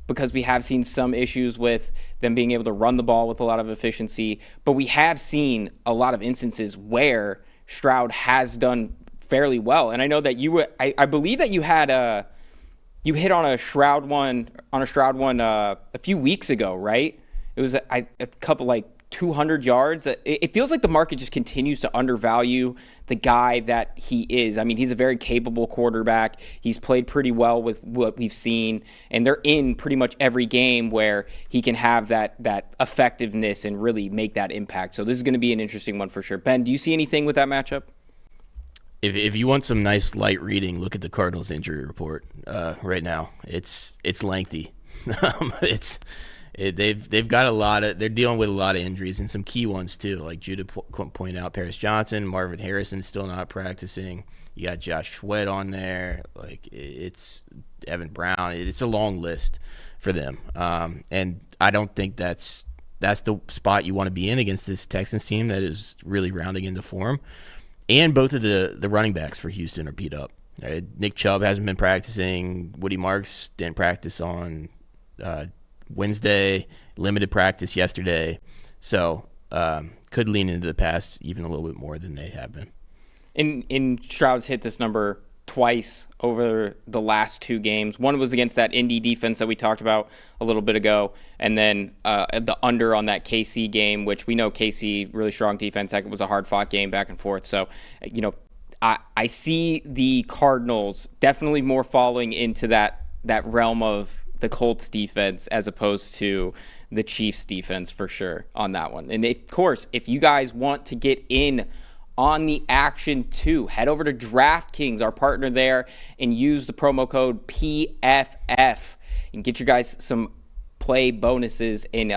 because we have seen some issues with them being able to run the ball with a lot of efficiency. But we have seen a lot of instances where Stroud has done fairly well. And I know that I believe that you hit on a Stroud one a few weeks ago, right? It was a couple, like 200 yards. It feels like the market just continues to undervalue the guy that he is. I mean, he's a very capable quarterback. He's played pretty well with what we've seen, and they're in pretty much every game where he can have that effectiveness and really make that impact. So this is going to be an interesting one for sure. Ben, do you see anything with that matchup? If you want some nice light reading, look at the Cardinals injury report right now. It's lengthy. They've got a lot of, they're dealing with a lot of injuries and some key ones too. Like Judah pointed out, Paris Johnson, Marvin Harrison still not practicing. You got Josh Sweat on there. Like it's Evan Brown. It's a long list for them. And I don't think that's the spot you want to be in against this Texans team that is really rounding into form. And both of the running backs for Houston are beat up. Right? Nick Chubb hasn't been practicing. Woody Marks didn't practice on Wednesday. Limited practice yesterday. So could lean into the pass even a little bit more than they have been. In Stroud's hit this number twice over the last 2 games. One was against that Indy defense that we talked about a little bit ago, and then the under on that KC game, which we know KC, really strong defense. That was a hard-fought game back and forth. So, I see the Cardinals definitely more falling into that realm of the Colts defense as opposed to the Chiefs defense for sure on that one. And, of course, if you guys want to get in on the action too, head over to DraftKings, our partner there, and use the promo code PFF and get you guys some play bonuses and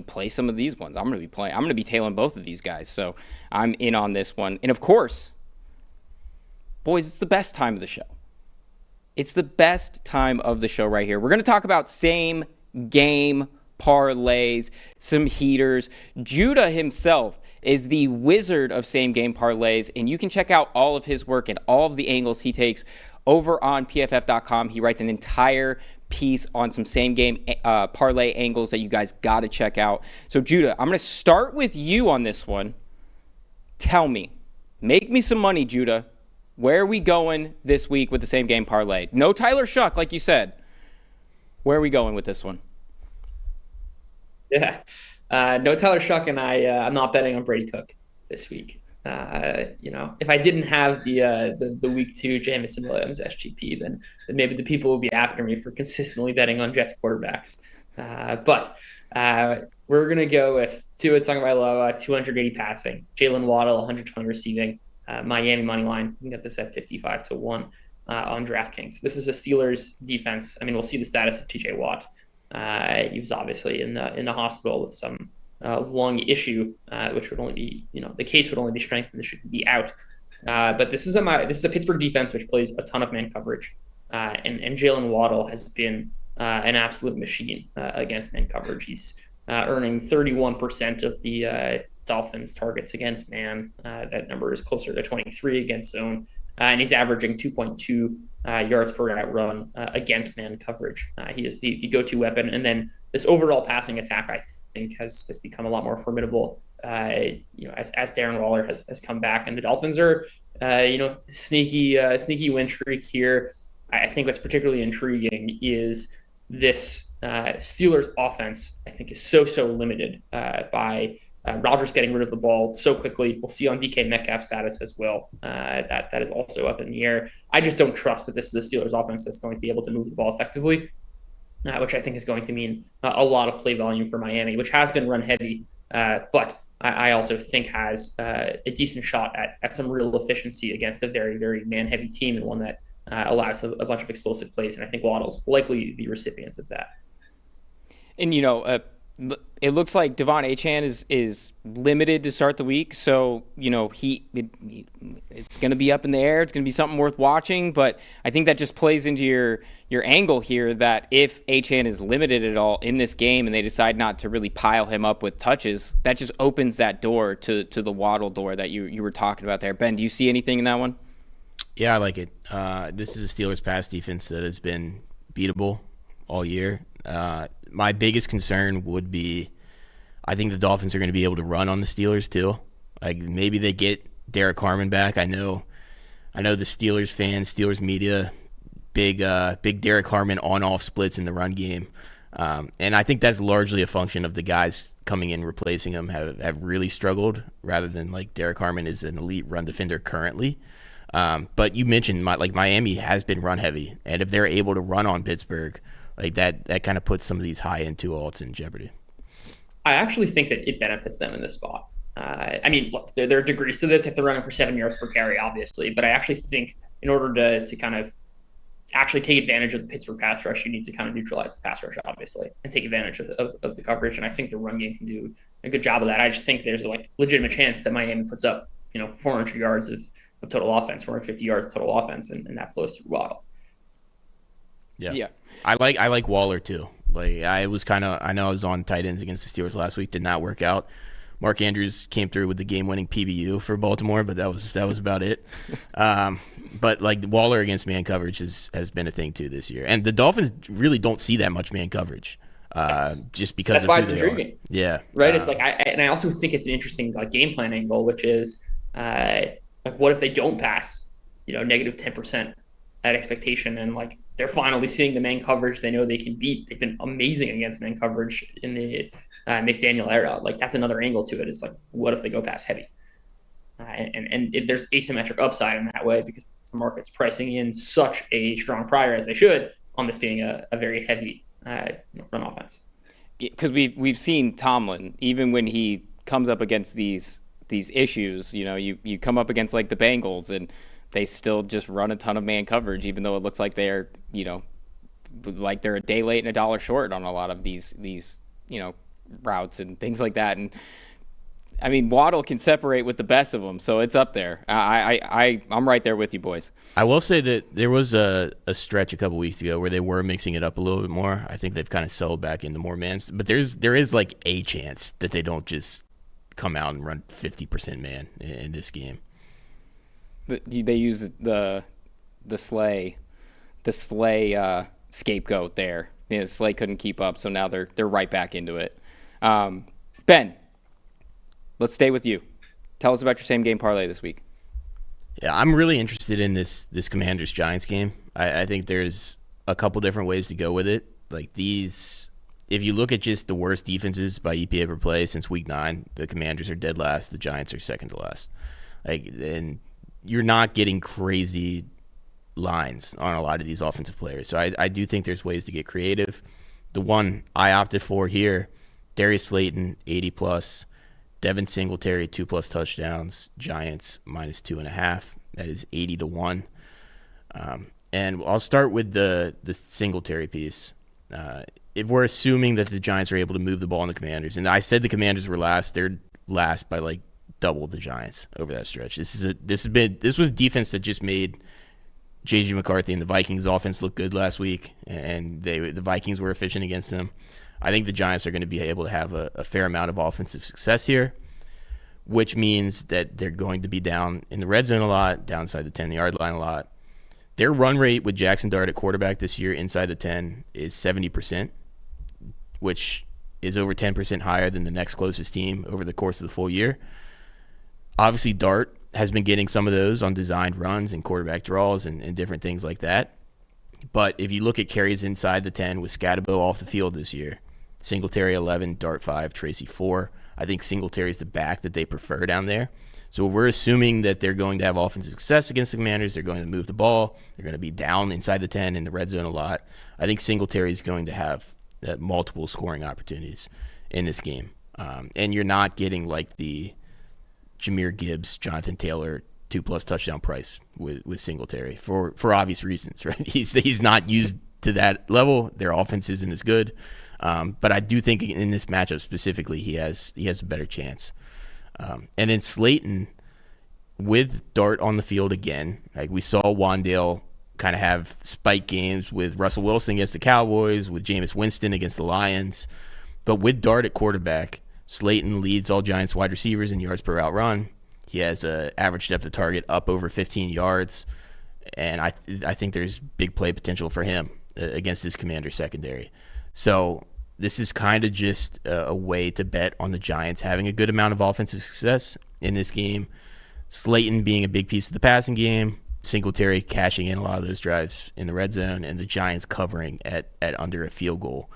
play some of these ones. I'm going to be tailing both of these guys, so I'm in on this one. And of course, boys, it's the best time of the show. It's the best time of the show right here. We're going to talk about same game parlays, some heaters. Judah himself is the wizard of same game parlays, and you can check out all of his work and all of the angles he takes over on PFF.com. He writes an entire piece on some same game parlay angles that you guys got to check out. So Judah, I'm going to start with you on this one. Tell me, make me some money, Judah. Where are we going this week with the same game parlay? No Tyler Shuck, like you said. Where are we going with this one? Yeah. No Tyler Shuck, and I'm not betting on Brady Cook this week. If I didn't have the week 2 Jameson Williams SGP, then maybe the people would be after me for consistently betting on Jets quarterbacks. But we're going to go with Tua Tagovailoa, 280 passing, Jalen Waddle, 120 receiving, Miami money line. You can get this at 55-1 on DraftKings. This is a Steelers defense. I mean, we'll see the status of TJ Watt. He was obviously in the hospital with some lung issue, which would only be, the case would only be strengthened. This should be out. But this is a Pittsburgh defense which plays a ton of man coverage, and Jalen Waddle has been an absolute machine against man coverage. He's earning 31% of the Dolphins' targets against man. That number is closer to 23 against zone. And he's averaging 2.2 yards per route run against man coverage. He is the go-to weapon. And then this overall passing attack, I think, has become a lot more formidable. As Darren Waller has come back, and the Dolphins are, sneaky win streak here. I think what's particularly intriguing is this Steelers offense. I think is so limited by Rodgers getting rid of the ball so quickly. We'll see on DK Metcalf's status as well. That is also up in the air. I just don't trust that this is a Steelers offense that's going to be able to move the ball effectively, which I think is going to mean a lot of play volume for Miami, which has been run heavy, but I also think has a decent shot at some real efficiency against a very, very man-heavy team, and one that allows a bunch of explosive plays. And I think Waddle's likely the recipient of that. And, it looks like Devon Achane is limited to start the week, so it's going to be up in the air. It's going to be something worth watching, but I think that just plays into your angle here that if Achane is limited at all in this game and they decide not to really pile him up with touches, that just opens that door to the Waddle door that you were talking about there. Ben, do you see anything in that one? Yeah, I like it. This is a Steelers pass defense that has been beatable all year. My biggest concern would be, I think the Dolphins are going to be able to run on the Steelers too. Like maybe they get Derek Harmon back. I know the Steelers fans, Steelers media, big Derek Harmon on-off splits in the run game. And I think that's largely a function of the guys coming in replacing him have really struggled, rather than like Derek Harmon is an elite run defender currently. But you mentioned Miami has been run heavy, and if they're able to run on Pittsburgh, like that kind of puts some of these high-end 2 alts in jeopardy. I actually think that it benefits them in this spot. I mean, look, there are degrees to this if they're running for 7 yards per carry, obviously. But I actually think in order to kind of actually take advantage of the Pittsburgh pass rush, you need to kind of neutralize the pass rush, obviously, and take advantage of the coverage. And I think the run game can do a good job of that. I just think there's a legitimate chance that Miami puts up 400 yards of total offense, 450 yards total offense, and that flows through Waddle. Yeah. I like Waller too. I know I was on tight ends against the Steelers last week, did not work out. Mark Andrews came through with the game-winning PBU for Baltimore, but that was about it. But Waller against man coverage has been a thing too this year, and the Dolphins really don't see that much man coverage, just because that's why of it's who intriguing. They are. Yeah, right. It's I also think it's an interesting game plan angle, which is what if they don't pass, negative 10% at expectation, and they're finally seeing the man coverage they know they can beat. They've been amazing against man coverage in the McDaniel era. That's another angle to it. It's what if they go pass heavy? There's asymmetric upside in that way because the market's pricing in such a strong prior, as they should, on this being a very heavy run offense. Because we've seen Tomlin, even when he comes up against these issues, you come up against the Bengals and they still just run a ton of man coverage, even though it looks like they're they're a day late and a dollar short on a lot of these routes and things like that. And I mean, Waddle can separate with the best of them, so it's up there. I'm right there with you, boys. I will say that there was a stretch a couple weeks ago where they were mixing it up a little bit more. I think they've kind of settled back into more man, but there is a chance that they don't just come out and run 50% man in this game. They use the Slay scapegoat there. Slay couldn't keep up, so now they're right back into it. Ben, let's stay with you. Tell us about your same game parlay this week. Yeah, I'm really interested in this Commanders-Giants game. I think there's a couple different ways to go with it. If you look at just the worst defenses by EPA per play since week 9, the Commanders are dead last, the Giants are second to last. And you're not getting crazy lines on a lot of these offensive players. So I do think there's ways to get creative. The one I opted for here, Darius Slayton, 80+, Devin Singletary, 2+ touchdowns, Giants -2.5. That is 80-1. And I'll start with the Singletary piece. If we're assuming that the Giants are able to move the ball on the Commanders, and I said the Commanders were last, they're last by double the Giants over that stretch. This was defense that just made J.J. McCarthy and the Vikings offense look good last week, and the Vikings were efficient against them. I think the Giants are going to be able to have a fair amount of offensive success here, which means that they're going to be down in the red zone a lot, downside the 10-yard line a lot. Their run rate with Jackson Dart at quarterback this year inside the 10 is 70%, which is over 10% higher than the next closest team over the course of the full year. Obviously, Dart has been getting some of those on designed runs and quarterback draws and different things like that. But if you look at carries inside the 10 with Scatabo off the field this year, Singletary 11, Dart 5, Tracy 4. I think Singletary is the back that they prefer down there. So we're assuming that they're going to have offensive success against the Commanders. They're going to move the ball. They're going to be down inside the 10 in the red zone a lot. I think Singletary is going to have multiple scoring opportunities in this game. And you're not getting the Jahmyr Gibbs, Jonathan Taylor 2+ touchdown price with Singletary for obvious reasons, right? He's not used to that level. Their offense isn't as good. But I do think in this matchup specifically, he has a better chance. And then Slayton with Dart on the field again. We saw Wandale kind of have spike games with Russell Wilson against the Cowboys, with Jameis Winston against the Lions. But with Dart at quarterback, Slayton leads all Giants wide receivers in yards per route run. He has an average depth of target up over 15 yards. And I think there's big play potential for him against this Commander secondary. So this is kind of just a way to bet on the Giants having a good amount of offensive success in this game. Slayton being a big piece of the passing game, Singletary cashing in a lot of those drives in the red zone, and the Giants covering at under a field goal.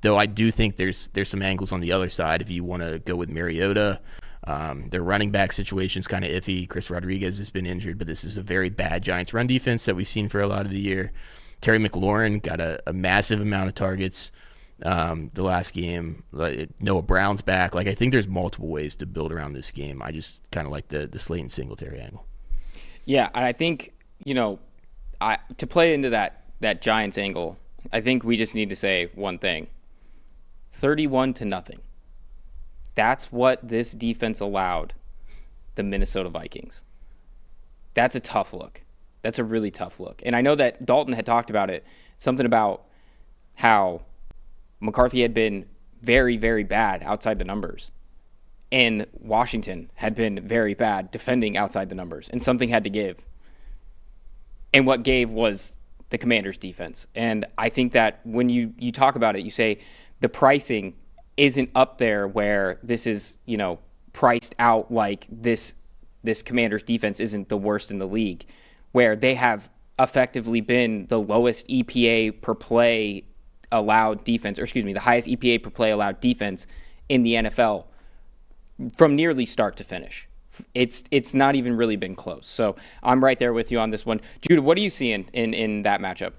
Though I do think there's some angles on the other side if you want to go with Mariota. Their running back situation's kind of iffy. Chris Rodriguez has been injured, but this is a very bad Giants run defense that we've seen for a lot of the year. Terry McLaurin got a massive amount of targets the last game. Like, Noah Brown's back. Like, I think there's multiple ways to build around this game. I just kind of like the Slayton Singletary angle. Yeah, and I think, to play into that Giants angle, I think we just need to say one thing. 31-0. That's what this defense allowed the Minnesota Vikings. That's a tough look. That's a really tough look. And I know that Dalton had talked about it, something about how McCarthy had been very, very bad outside the numbers. And Washington had been very bad defending outside the numbers. And something had to give. And what gave was the Commanders' defense. And I think that when you talk about it, you say the pricing isn't up there where this is, priced out like this Commanders defense isn't the worst in the league, where they have effectively been the lowest EPA per play allowed defense, the highest EPA per play allowed defense in the NFL from nearly start to finish. It's not even really been close. So I'm right there with you on this one. Judah, what are you seeing in that matchup?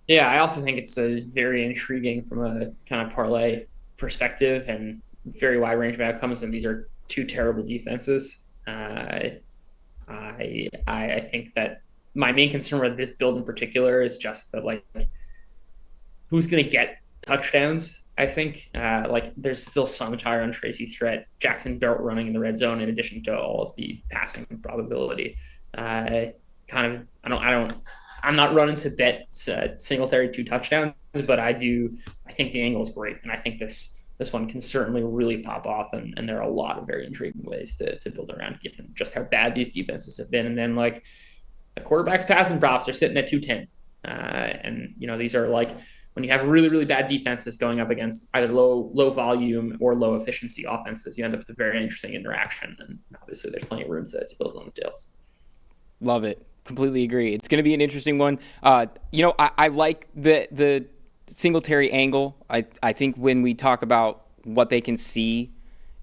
Yeah, I also think it's very intriguing from a kind of parlay perspective and very wide range of outcomes. And these are two terrible defenses. I think that my main concern with this build in particular is just that, who's going to get touchdowns. I think there's still so much higher on Tracy threat. Jackson Dart running in the red zone in addition to all of the passing probability. I'm not running to bet Singletary 2 touchdowns, but I think the angle is great, and I think this one can certainly really pop off, and there are a lot of very intriguing ways to build around given just how bad these defenses have been. And then the quarterback's passing props are sitting at 210, and these are when you have really, really bad defenses going up against either low volume or low efficiency offenses, you end up with a very interesting interaction, and obviously there's plenty of room to build on the tails. Love it. Completely agree. It's going to be an interesting one. I like the Singletary angle. I think when we talk about what they can see,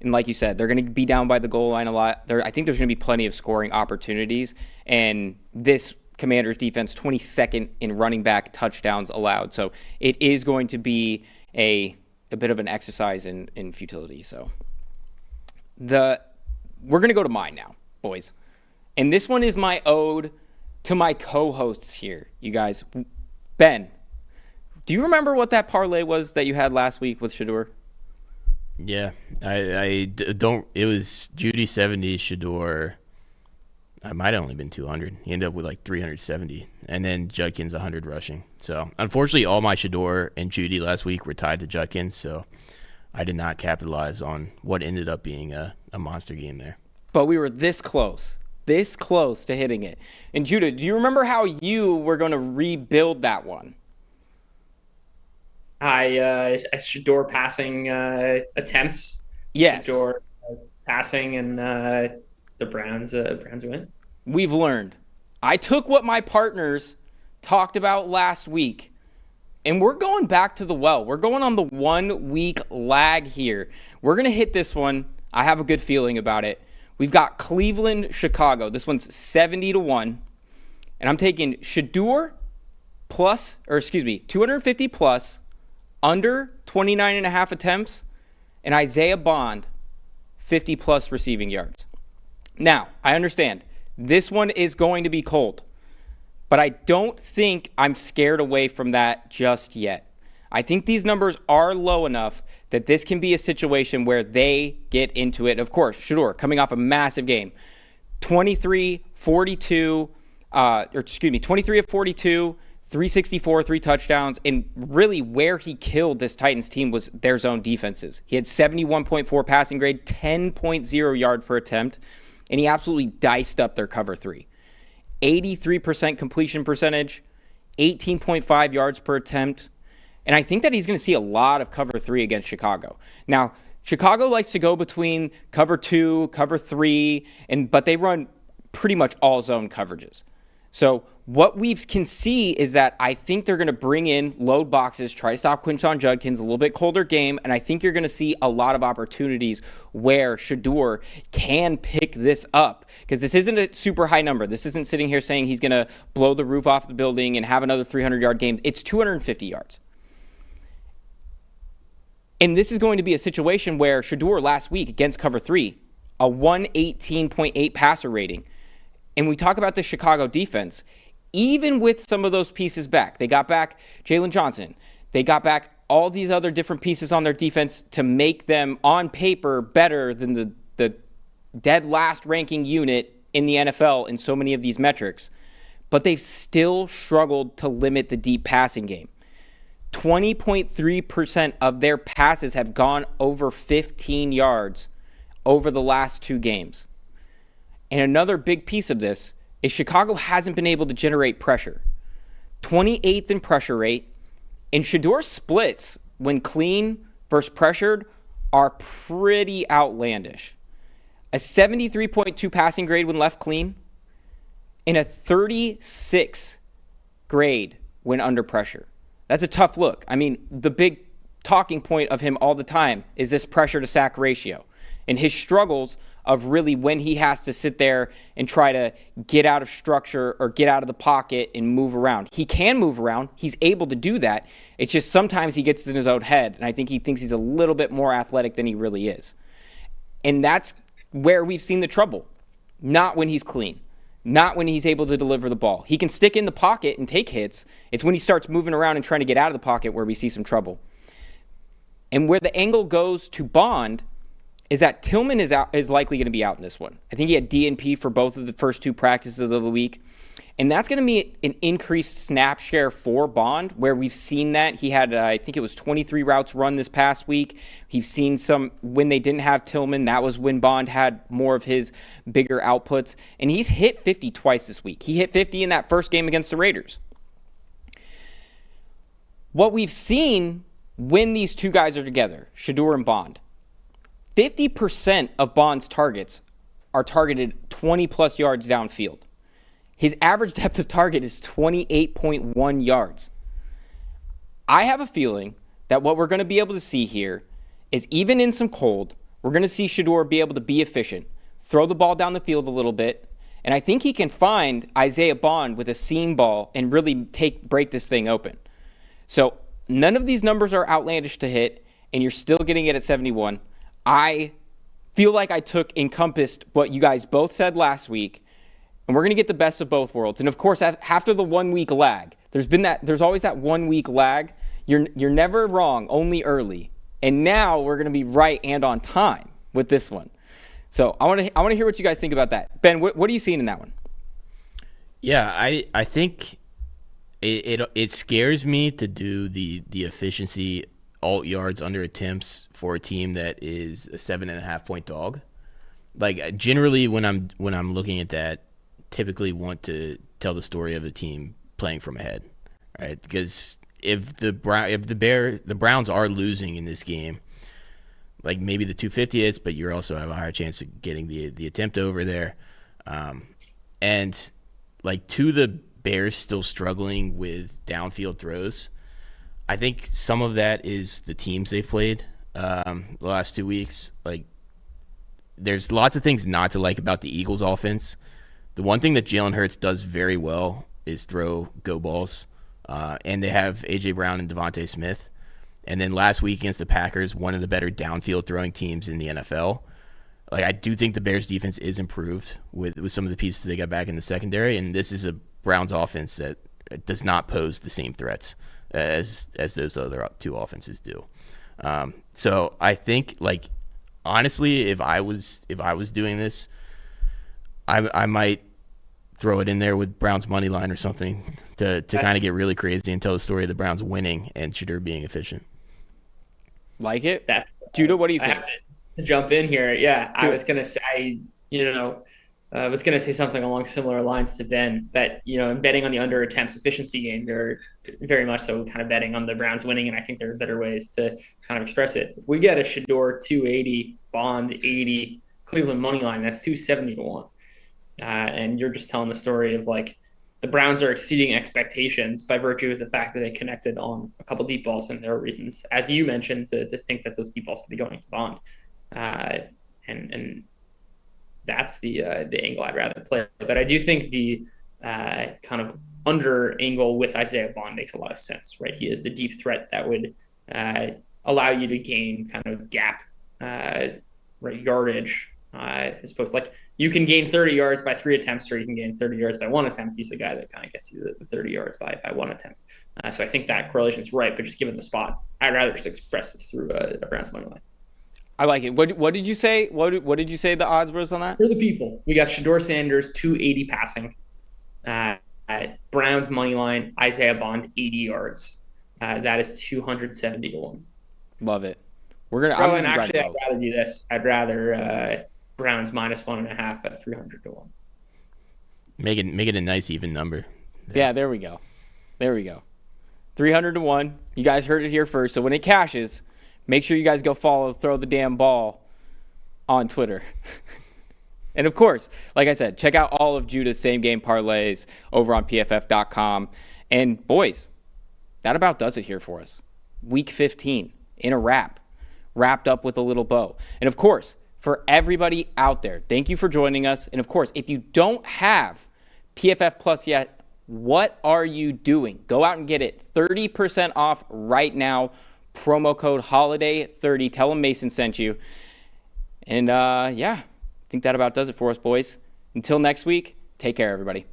and like you said, they're going to be down by the goal line a lot. I think there's going to be plenty of scoring opportunities. And this Commanders defense, 22nd in running back touchdowns allowed. So it is going to be a bit of an exercise in futility. So we're going to go to mine now, boys. And this one is my ode to my co-hosts here, you guys. Ben, do you remember what that parlay was that you had last week with Shedeur? Yeah, I don't. It was Judy 70, Shedeur. I might have only been 200. He ended up with 370, and then Judkins 100 rushing. So unfortunately, all my Shedeur and Judy last week were tied to Judkins, so I did not capitalize on what ended up being a monster game there. But we were this close to hitting it. And Judah, do you remember how you were going to rebuild that one? I Shedeur passing attempts. Yes. Shedeur passing, and the Browns win. We've learned. I took what my partners talked about last week, and we're going back to the well. We're going on the 1 week lag here. We're going to hit this one. I have a good feeling about it. We've got Cleveland, Chicago. This one's 70-1. And I'm taking Shedeur 250 plus, under 29.5 attempts, and Isaiah Bond, 50 plus receiving yards. Now, I understand this one is going to be cold, but I don't think I'm scared away from that just yet. I think these numbers are low enough that this can be a situation where they get into it. Of course, Shedeur coming off a massive game. 23 of 42, 364, 3 touchdowns, and really where he killed this Titans team was their zone defenses. He had 71.4 passing grade, 10.0 yard per attempt, and he absolutely diced up their cover 3. 83% completion percentage, 18.5 yards per attempt, and I think that he's going to see a lot of cover 3 against Chicago. Now, Chicago likes to go between cover 2, cover 3, but they run pretty much all zone coverages. So what we can see is that I think they're going to bring in load boxes, try to stop Quinshon Judkins, a little bit colder game, and I think you're going to see a lot of opportunities where Shedeur can pick this up, because this isn't a super high number. This isn't sitting here saying he's going to blow the roof off the building and have another 300-yard game. It's 250 yards. And this is going to be a situation where Shedeur last week against cover 3, a 118.8 passer rating. And we talk about the Chicago defense. Even with some of those pieces back, they got back Jalen Johnson. They got back all these other different pieces on their defense to make them, on paper, better than the dead last ranking unit in the NFL in so many of these metrics. But they've still struggled to limit the deep passing game. 20.3% of their passes have gone over 15 yards over the last 2 games. And another big piece of this is Chicago hasn't been able to generate pressure. 28th in pressure rate, and Shedeur's splits when clean versus pressured are pretty outlandish. A 73.2 passing grade when left clean, and a 36 grade when under pressure. That's a tough look. I mean, the big talking point of him all the time is this pressure to sack ratio and his struggles of really when he has to sit there and try to get out of structure or get out of the pocket and move around. He can move around. He's able to do that. It's just sometimes he gets in his own head, and I think he thinks he's a little bit more athletic than he really is. And that's where we've seen the trouble. Not when he's clean. Not when he's able to deliver the ball. He can stick in the pocket and take hits. It's when he starts moving around and trying to get out of the pocket where we see some trouble. And where the angle goes to Bond is that Tillman is likely going to be out in this one. I think he had DNP for both of the first 2 practices of the week. And that's going to be an increased snap share for Bond, where we've seen that. He had, I think it was 23 routes run this past week. He's seen some, when they didn't have Tillman, that was when Bond had more of his bigger outputs. And he's hit 50 twice this week. He hit 50 in that first game against the Raiders. What we've seen when these 2 guys are together, Shedeur and Bond, 50% of Bond's targets are targeted 20-plus yards downfield. His average depth of target is 28.1 yards. I have a feeling that what we're going to be able to see here is even in some cold, we're going to see Shedeur be able to be efficient, throw the ball down the field a little bit, and I think he can find Isaiah Bond with a seam ball and really break this thing open. So none of these numbers are outlandish to hit, and you're still getting it at 71. I feel like I encompassed what you guys both said last week, and we're going to get the best of both worlds. And of course, after the 1 week lag, there's always that 1 week lag. You're never wrong, only early. And now we're going to be right and on time with this one. So I want to hear what you guys think about that. Ben, what are you seeing in that one? Yeah, I think it scares me to do the efficiency alt yards under attempts for a team that is a 7.5 point dog. Like generally when I'm looking at that, typically want to tell the story of the team playing from ahead, right? Because if the Browns are losing in this game, like maybe the 250 hits, but you also have a higher chance of getting the attempt over there. And like to the Bears still struggling with downfield throws, I think some of that is the teams they've played the last 2 weeks. Like there's lots of things not to like about the Eagles offense. The one thing that Jalen Hurts does very well is throw go balls. And they have A.J. Brown and Devontae Smith. And then last week against the Packers, one of the better downfield throwing teams in the NFL. Like I do think the Bears defense is improved with some of the pieces they got back in the secondary. And this is a Browns offense that does not pose the same threats as those other 2 offenses do. So I think, like, honestly, if I was doing this, I might throw it in there with Browns money line or something to kind of get really crazy and tell the story of the Browns winning and Shedeur being efficient. Like it? Judah, what do you think? I have to jump in here. Yeah, I was going to say, I was going to say something along similar lines to Ben, that, in betting on the under attempts efficiency game, they're very much so kind of betting on the Browns winning, and I think there are better ways to kind of express it. If we get a Shedeur 280, Bond 80, Cleveland money line, that's 270 to 1. And you're just telling the story of like the Browns are exceeding expectations by virtue of the fact that they connected on a couple deep balls, and there are reasons, as you mentioned, to think that those deep balls could be going to Bond. And that's the angle I'd rather play. But I do think the kind of under angle with Isaiah Bond makes a lot of sense, right? He is the deep threat that would allow you to gain kind of gap yardage as opposed to, like, you can gain 30 yards by 3 attempts, or you can gain 30 yards by 1 attempt. He's the guy that kind of gets you the 30 yards by 1 attempt. So I think that correlation is right, but just given the spot, I'd rather just express this through a Browns money line. I like it. What did you say? What did you say the odds was on that? For the people, we got Shador Sanders 280 passing, Browns money line, Isaiah Bond 80 yards. That is 270 to 1. Love it. We're gonna. And actually, I'd rather do this. I'd rather Browns minus 1.5 at 300 to 1. Make it a nice even number. Yeah, there we go. 300 to 1. You guys heard it here first. So when it cashes, make sure you guys go follow Throw the Damn Ball on Twitter. And of course, like I said, check out all of Judah's same game parlays over on PFF.com. And boys, that about does it here for us. Week 15 in a wrapped up with a little bow. And of course, for everybody out there, thank you for joining us. And of course, if you don't have PFF Plus yet, what are you doing? Go out and get it 30% off right now. Promo code HOLIDAY30. Tell them Mason sent you. And I think that about does it for us, boys. Until next week, take care, everybody.